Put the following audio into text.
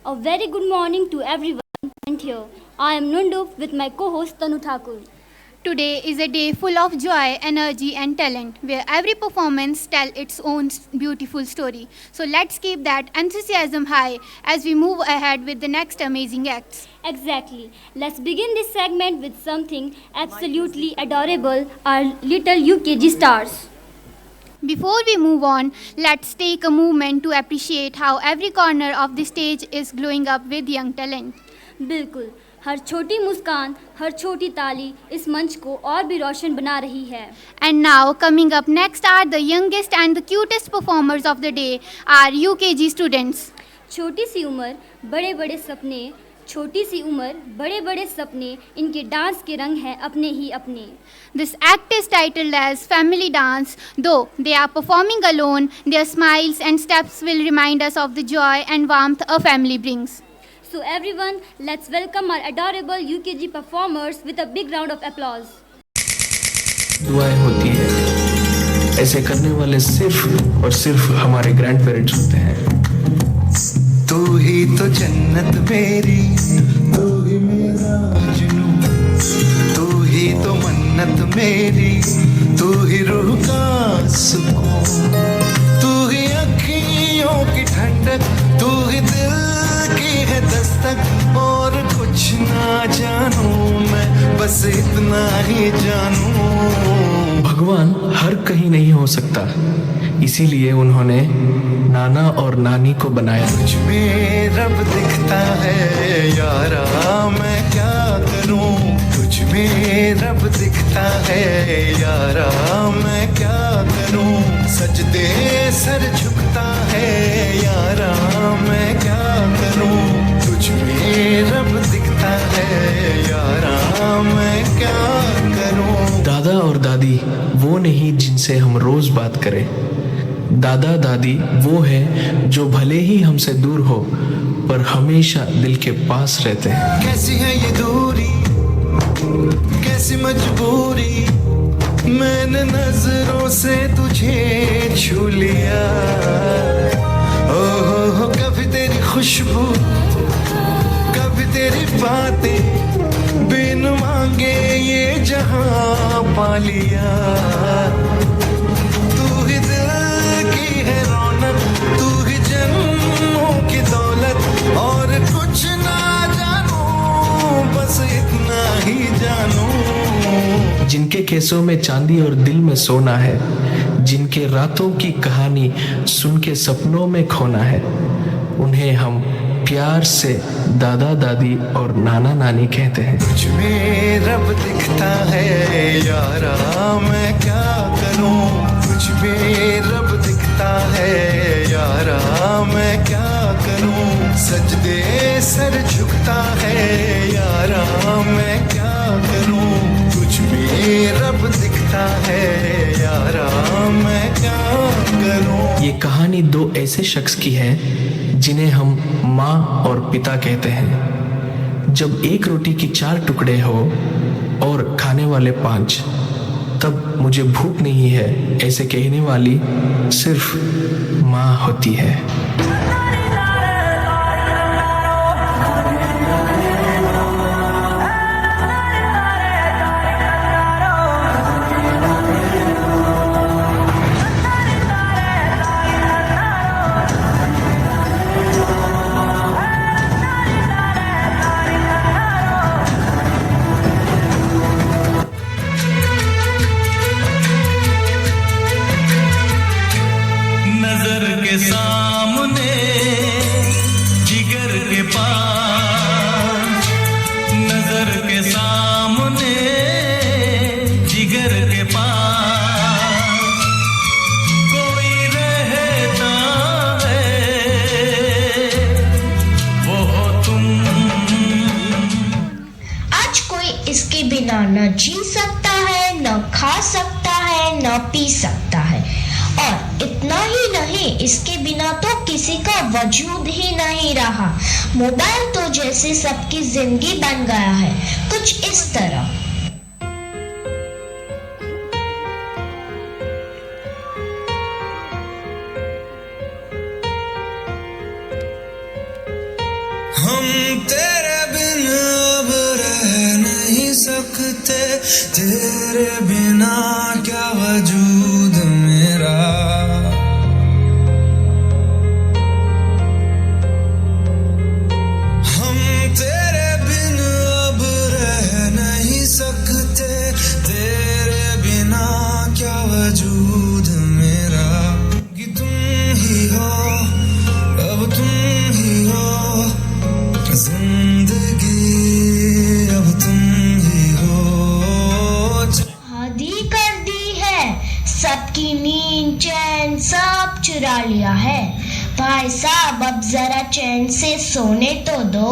A very good morning to everyone present here. I am Nundu with my co-host Tanu Thakur. Today is a day full of joy, energy, and talent, where every performance tells its own beautiful story. So let's keep that enthusiasm high as we move ahead with the next amazing acts. Exactly. Let's begin this segment with something absolutely adorable, our little UKG stars. Before we move on, let's take a moment to appreciate how every corner of the stage is glowing up with young talent. बिल्कुल, हर छोटी मुस्कान, हर छोटी ताली इस मंच को और भी रोशन बना रही है. And now, coming up next are the youngest and the cutest performers of the day, our UKG students. छोटी सी उम्र, बड़े बड़े सपने, छोटी सी उम्र, बड़े बड़े सपने, इनके डांस के रंग हैं अपने ही अपने. This act is titled as Family Dance. Though they are performing alone, their smiles and steps will remind us of the joy and warmth a family brings. So everyone, let's welcome our adorable UKG performers with a big round of applause. दुआएं होती है, ऐसे करने वाले सिर्फ और सिर्फ हमारे ग्रैंड पेरेंट्स होते हैं. तू ही तो जन्नत मेरी, तू ही मेरा जुनून, तू ही तो मन्नत मेरी, तू ही रूह का सुकून, तू ही अखियों की ठंडक, तू ही दिल की है दस्तक. और कुछ ना जानूं मैं, बस इतना ही जानूं. भगवान हर कहीं नहीं हो सकता, इसीलिए उन्होंने नाना और नानी को बनाया. तुझ में रब दिखता है यारा, मैं क्या करूं. तुझ में रब दिखता है यारा, मैं क्या करूं. सजदे सर झुकता है यारा, मैं क्या करूं. तुझ में रब दिखता है यारा, मैं क्या करूं. दादा और दादी वो नहीं जिनसे हम रोज बात करें. दादा दादी वो है जो भले ही हमसे दूर हो पर हमेशा दिल के पास रहते हैं. कैसी है ये दूरी, कैसी मजबूरी, मैंने नजरों से तुझे छू लिया. ओहो कभी तेरी खुशबू, कभी तेरी बातें, बिन मांगे ये जहां पा लिया. तू ही दिल की है रौनक, तू ही जन्मों की दौलत. और कुछ ना जानूं, बस इतना ही जानूं. जिनके केसों में चांदी और दिल में सोना है, जिनके रातों की कहानी सुन के सपनों में खोना है, उन्हें हम प्यार से दादा दादी और नाना नानी कहते हैं. तुझ में रब दिखता है यारा, मैं क्या करूं. तुझ में रब दिखता है यारा, मैं क्या करूं. सजदे सर झुकता है यारा, मैं क्या करूं. तुझ में रब दिखता है यारा, मैं क्या करूं. ये कहानी दो ऐसे शख्स की है जिन्हें हम माँ और पिता कहते हैं. जब एक रोटी की 4 टुकड़े हो और खाने वाले 5, तब मुझे भूख नहीं है ऐसे कहने वाली सिर्फ माँ होती है. सामने जिगर के पास, नजर के सामने जिगर के पास कोई रहता है, वो हो तुम. आज कोई इसके बिना न जी सकता है, न खा सकता है, न पी सकता है. और इतना ही नहीं, इसके बिना तो किसी का वजूद ही नहीं रहा. मोबाइल तो जैसे सबकी जिंदगी बन गया है, कुछ इस तरह. हम तेरे बिन अब रह नहीं सकते, तेरे बिना क्या वजूद मेरा। हम तेरे बिन अब रह नहीं सकते, तेरे बिना क्या वजूद मेरा। कि तुम ही हो, अब तुम ही हो, जिंदगी अब तुम ही हो। आधी कर दी है सबकी नींद चैन सब चुरा लिया है, भाई साहब अब जरा चैन से सोने तो दो।